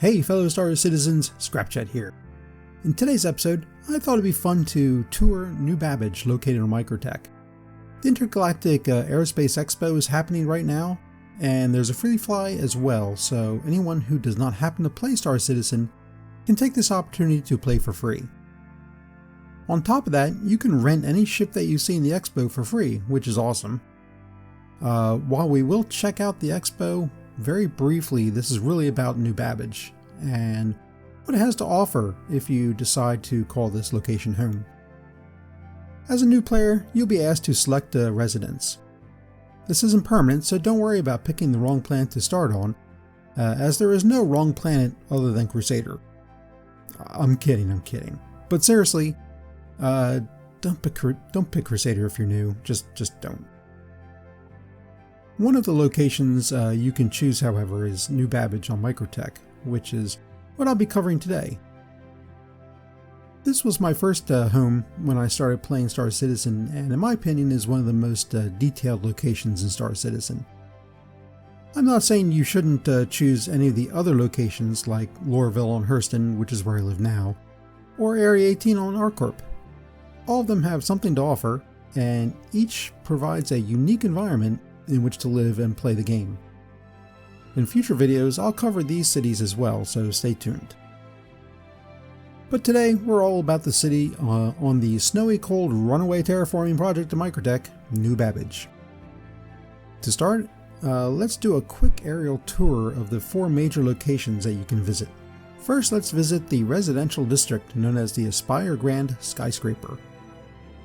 Hey fellow Star Citizens, Scrapchat here. In today's episode, I thought it'd be fun to tour New Babbage located on Microtech. The Intergalactic Aerospace Expo is happening right now, and there's a free fly as well, so anyone who does not happen to play Star Citizen can take this opportunity to play for free. On top of that, you can rent any ship that you see in the Expo for free, which is awesome. While we will check out the Expo, very briefly, this is really about New Babbage and what it has to offer if you decide to call this location home. As a new player, you'll be asked to select a residence. This isn't permanent, so don't worry about picking the wrong planet to start on, as there is no wrong planet other than Crusader. I'm kidding. But seriously, don't pick Crusader if you're new. Just don't. One of the locations you can choose, however, is New Babbage on Microtech, which is what I'll be covering today. This was my first home when I started playing Star Citizen, and in my opinion is one of the most detailed locations in Star Citizen. I'm not saying you shouldn't choose any of the other locations like Lorville on Hurston, which is where I live now, or Area 18 on Arcorp. All of them have something to offer, and each provides a unique environment in which to live and play the game. In future videos, I'll cover these cities as well, so stay tuned. But today, we're all about the city on the snowy cold runaway terraforming project of Microtech, New Babbage. To start, let's do a quick aerial tour of the 4 major locations that you can visit. First, let's visit the residential district known as the Aspire Grand Skyscraper.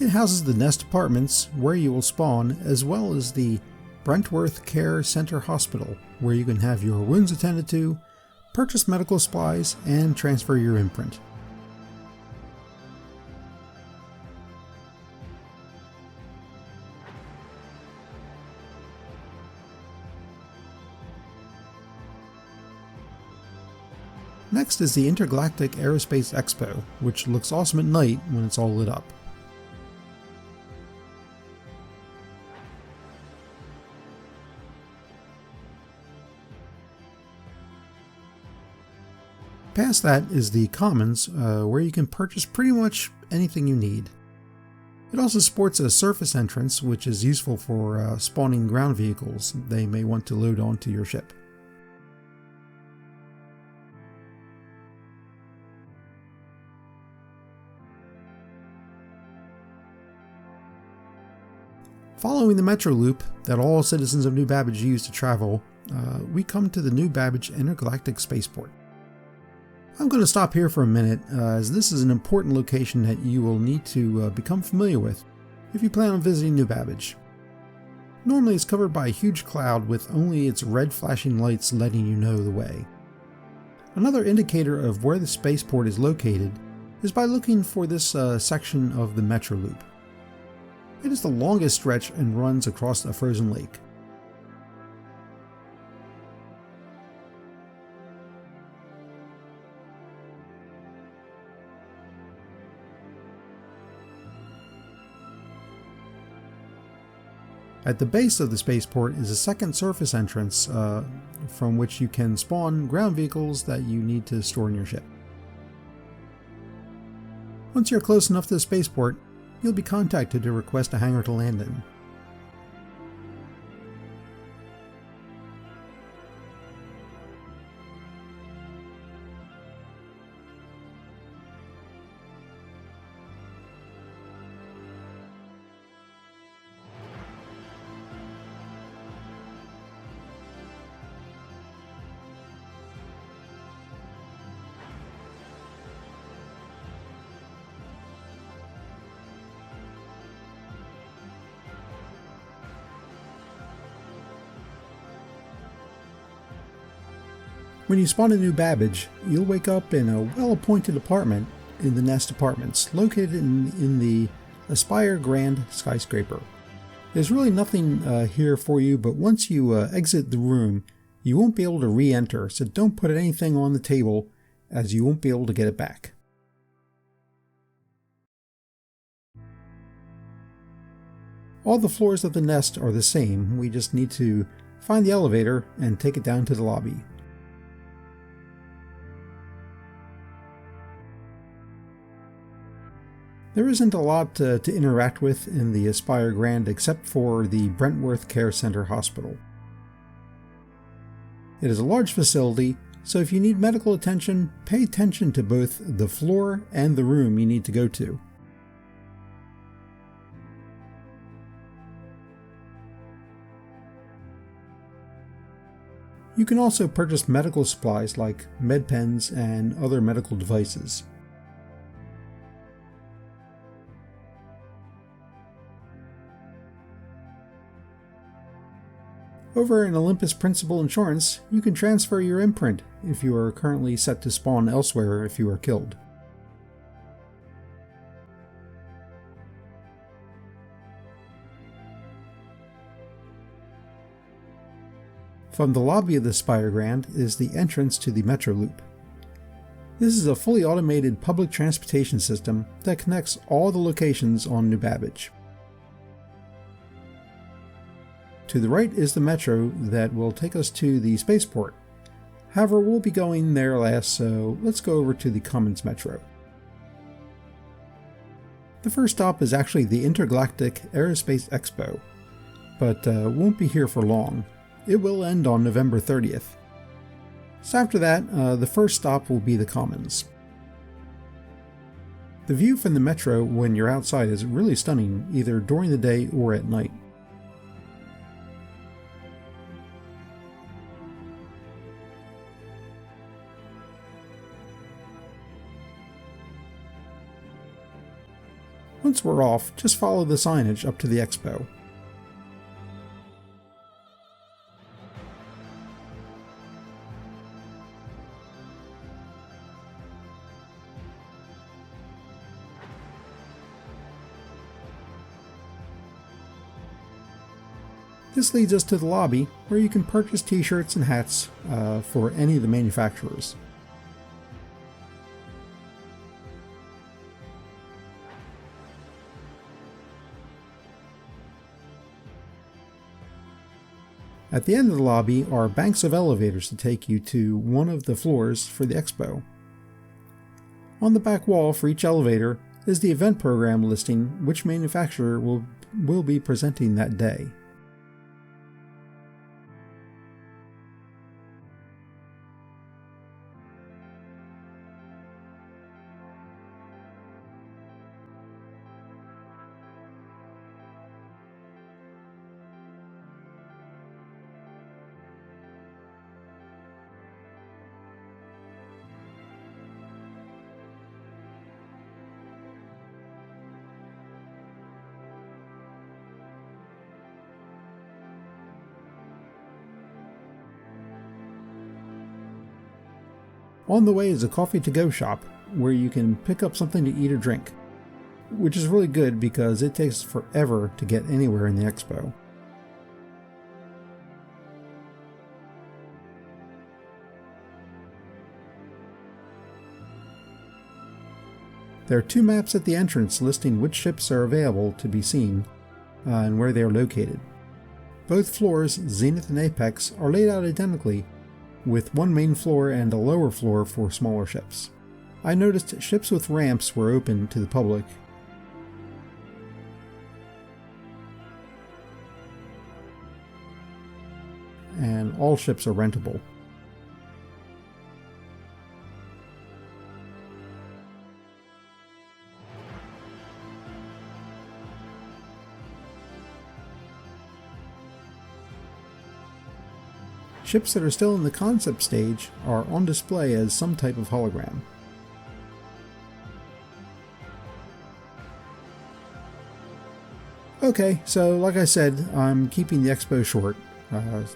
It houses the Nest Apartments, where you will spawn, as well as the Brentworth Care Center Hospital, where you can have your wounds attended to, purchase medical supplies, and transfer your imprint. Next is the Intergalactic Aerospace Expo, which looks awesome at night when it's all lit up. Past that is the Commons, where you can purchase pretty much anything you need. It also sports a surface entrance, which is useful for spawning ground vehicles they may want to load onto your ship. Following the Metro Loop that all citizens of New Babbage use to travel, we come to the New Babbage Intergalactic Spaceport. I'm going to stop here for a minute, as this is an important location that you will need to become familiar with if you plan on visiting New Babbage. Normally it's covered by a huge cloud with only its red flashing lights letting you know the way. Another indicator of where the spaceport is located is by looking for this section of the Metro Loop. It is the longest stretch and runs across a frozen lake. At the base of the spaceport is a second surface entrance from which you can spawn ground vehicles that you need to store in your ship. Once you're close enough to the spaceport, you'll be contacted to request a hangar to land in. When you spawn in New Babbage, you'll wake up in a well-appointed apartment in the Nest Apartments, located in the Aspire Grand Skyscraper. There's really nothing here for you, but once you exit the room, you won't be able to re-enter, so don't put anything on the table, as you won't be able to get it back. All the floors of the Nest are the same, we just need to find the elevator and take it down to the lobby. There isn't a lot to interact with in the Aspire Grand except for the Brentworth Care Center Hospital. It is a large facility, so if you need medical attention, pay attention to both the floor and the room you need to go to. You can also purchase medical supplies like med pens and other medical devices. Over in Olympus Principal Insurance, you can transfer your imprint if you are currently set to spawn elsewhere if you are killed. From the lobby of the Spire Grand is the entrance to the Metro Loop. This is a fully automated public transportation system that connects all the locations on New Babbage. To the right is the Metro that will take us to the Spaceport. However, we'll be going there last, so let's go over to the Commons Metro. The first stop is actually the Intergalactic Aerospace Expo, but won't be here for long. It will end on November 30th. So after that, the first stop will be the Commons. The view from the Metro when you're outside is really stunning, either during the day or at night. Once we're off, just follow the signage up to the Expo. This leads us to the lobby, where you can purchase t-shirts and hats for any of the manufacturers. At the end of the lobby are banks of elevators to take you to one of the floors for the Expo. On the back wall for each elevator is the event program listing which manufacturer will be presenting that day. On the way is a coffee to go shop where you can pick up something to eat or drink, which is really good because it takes forever to get anywhere in the Expo. There are two maps at the entrance listing which ships are available to be seen and where they are located. Both floors, Zenith and Apex, are laid out identically, with one main floor and a lower floor for smaller ships. I noticed ships with ramps were open to the public. And all ships are rentable. Ships that are still in the concept stage are on display as some type of hologram. Okay, so like I said, I'm keeping the Expo short.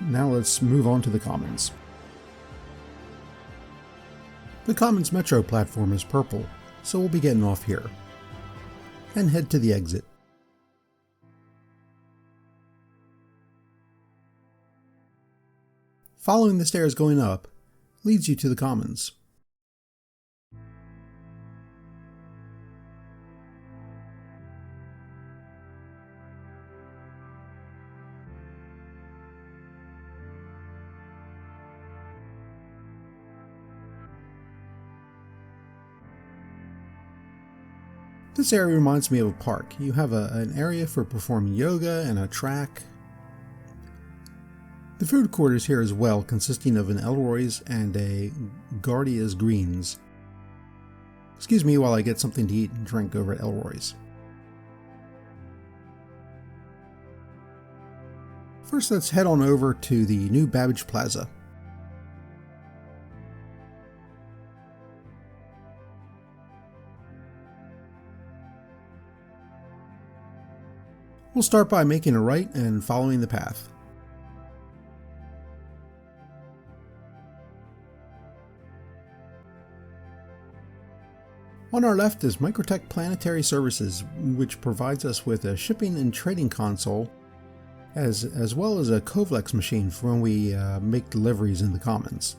Now let's move on to the Commons. The Commons Metro platform is purple, so we'll be getting off here. And head to the exit. Following the stairs going up leads you to the Commons. This area reminds me of a park. You have an area for performing yoga and a track. The food court is here as well, consisting of an Elroy's and a Guardia's Greens. Excuse me while I get something to eat and drink over at Elroy's. First, let's head on over to the new Babbage Plaza. We'll start by making a right and following the path. On our left is Microtech Planetary Services, which provides us with a shipping and trading console, as well as a Covlex machine for when we make deliveries in the Commons.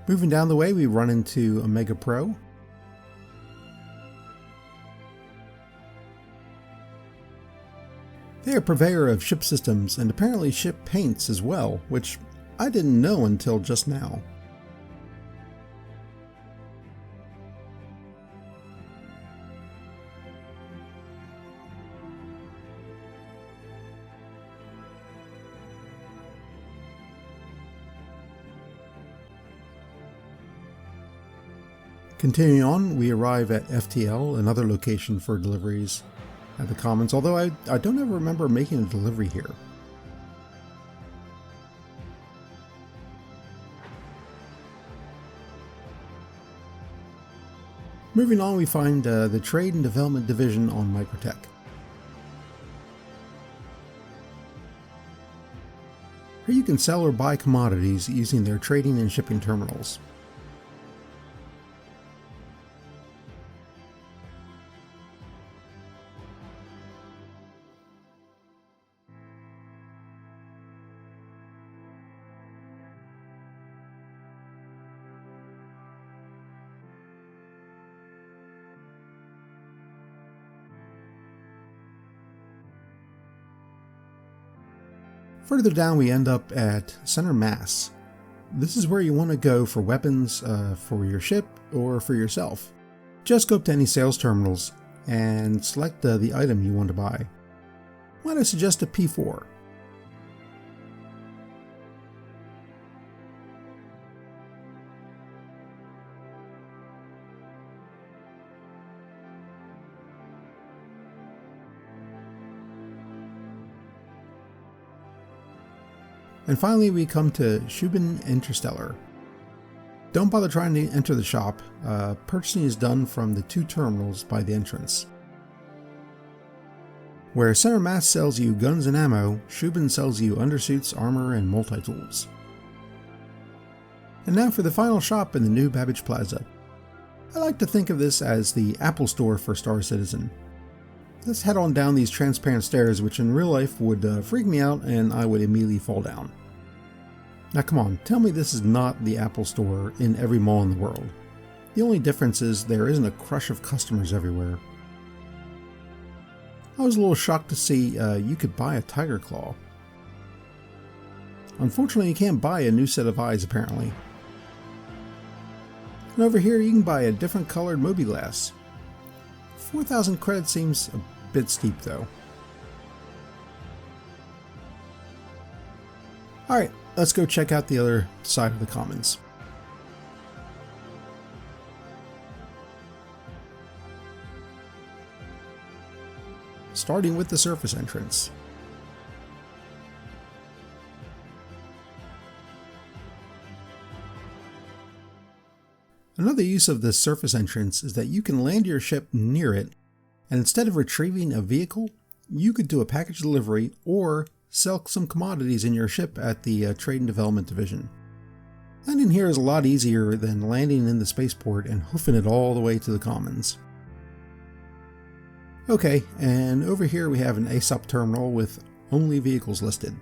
Moving down the way, we run into Omega Pro. They are a purveyor of ship systems and apparently ship paints as well, which I didn't know until just now. Continuing on, we arrive at FTL, another location for deliveries at the Commons, although I don't ever remember making a delivery here. Moving on, we find the Trade and Development Division on Microtech. Here you can sell or buy commodities using their trading and shipping terminals. Further down, we end up at Center Mass. This is where you want to go for weapons for your ship or for yourself. Just go up to any sales terminals and select the item you want to buy. Might I suggest a P4? And finally, we come to Shubin Interstellar. Don't bother trying to enter the shop. Purchasing is done from the two terminals by the entrance. Where Center Mass sells you guns and ammo, Shubin sells you undersuits, armor, and multi-tools. And now for the final shop in the new Babbage Plaza. I like to think of this as the Apple Store for Star Citizen. Let's head on down these transparent stairs, which in real life would freak me out and I would immediately fall down. Now come on, tell me this is not the Apple Store in every mall in the world. The only difference is there isn't a crush of customers everywhere. I was a little shocked to see you could buy a Tiger Claw. Unfortunately, you can't buy a new set of eyes apparently. And over here you can buy a different colored Mobi-Glass. 4,000 credits seems a bit steep though. Alright, let's go check out the other side of the Commons. Starting with the surface entrance. Another use of this surface entrance is that you can land your ship near it, and instead of retrieving a vehicle, you could do a package delivery or sell some commodities in your ship at the Trade and Development Division. Landing here is a lot easier than landing in the Spaceport and hoofing it all the way to the Commons. Okay, and over here we have an ASOP terminal with only vehicles listed.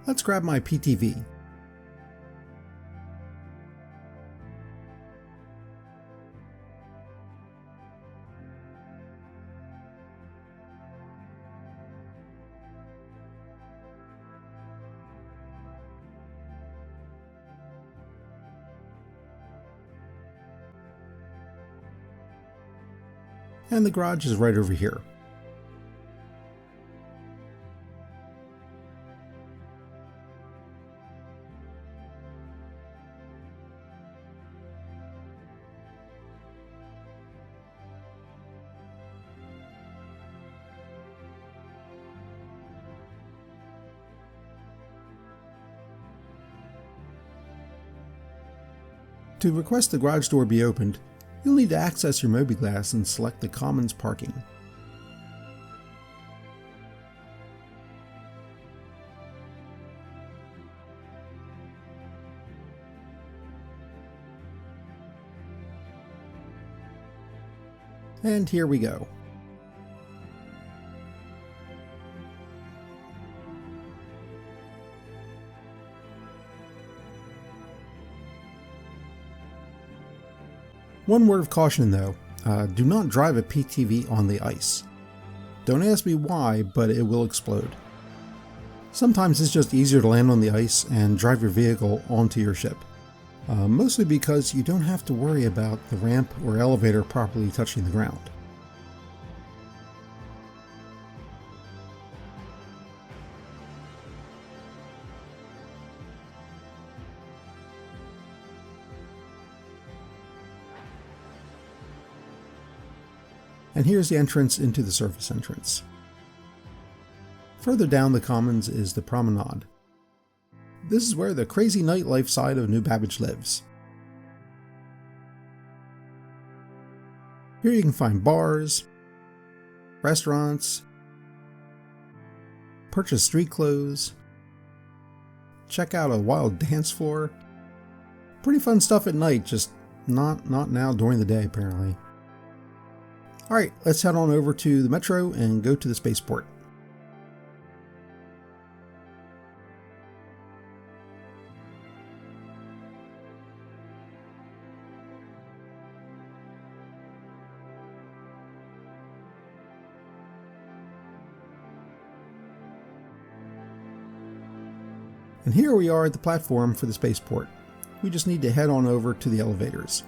Let's grab my PTV. And the garage is right over here. To request the garage door be opened, you'll need to access your Mobiglass and select the Commons Parking. And here we go. One word of caution though, do not drive a PTV on the ice. Don't ask me why, but it will explode. Sometimes it's just easier to land on the ice and drive your vehicle onto your ship. Mostly because you don't have to worry about the ramp or elevator properly touching the ground. And here's the entrance into the surface entrance. Further down the commons is the Promenade. This is where the crazy nightlife side of New Babbage lives. Here you can find bars, restaurants, purchase street clothes, check out a wild dance floor. Pretty fun stuff at night, just not now during the day apparently. Alright, let's head on over to the Metro and go to the Spaceport. And here we are at the platform for the Spaceport. We just need to head on over to the elevators.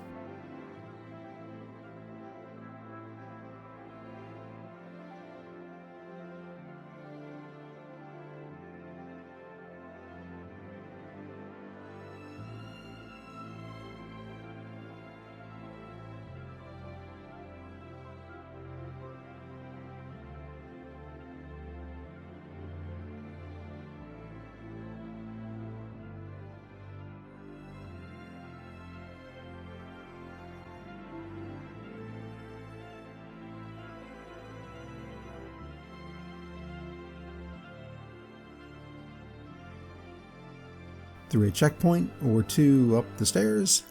Through a checkpoint or two up the stairs.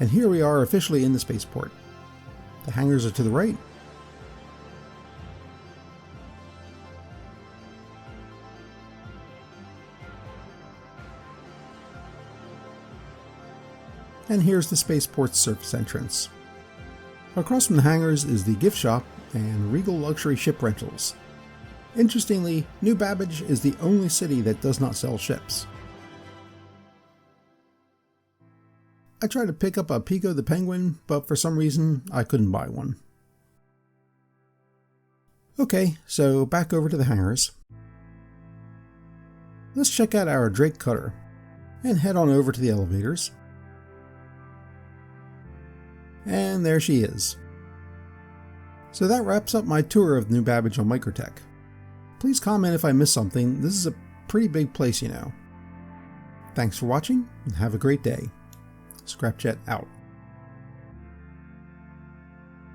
And here we are officially in the Spaceport. The hangars are to the right. And here's the Spaceport's surface entrance. Across from the hangars is the gift shop and Regal Luxury Ship Rentals. Interestingly, New Babbage is the only city that does not sell ships. I tried to pick up a Pico the Penguin, but for some reason I couldn't buy one. Okay, so back over to the hangars. Let's check out our Drake Cutter and head on over to the elevators. And there she is. So that wraps up my tour of New Babbage on Microtech. Please comment if I missed something. This is a pretty big place, you know. Thanks for watching and have a great day. Scrapjet out.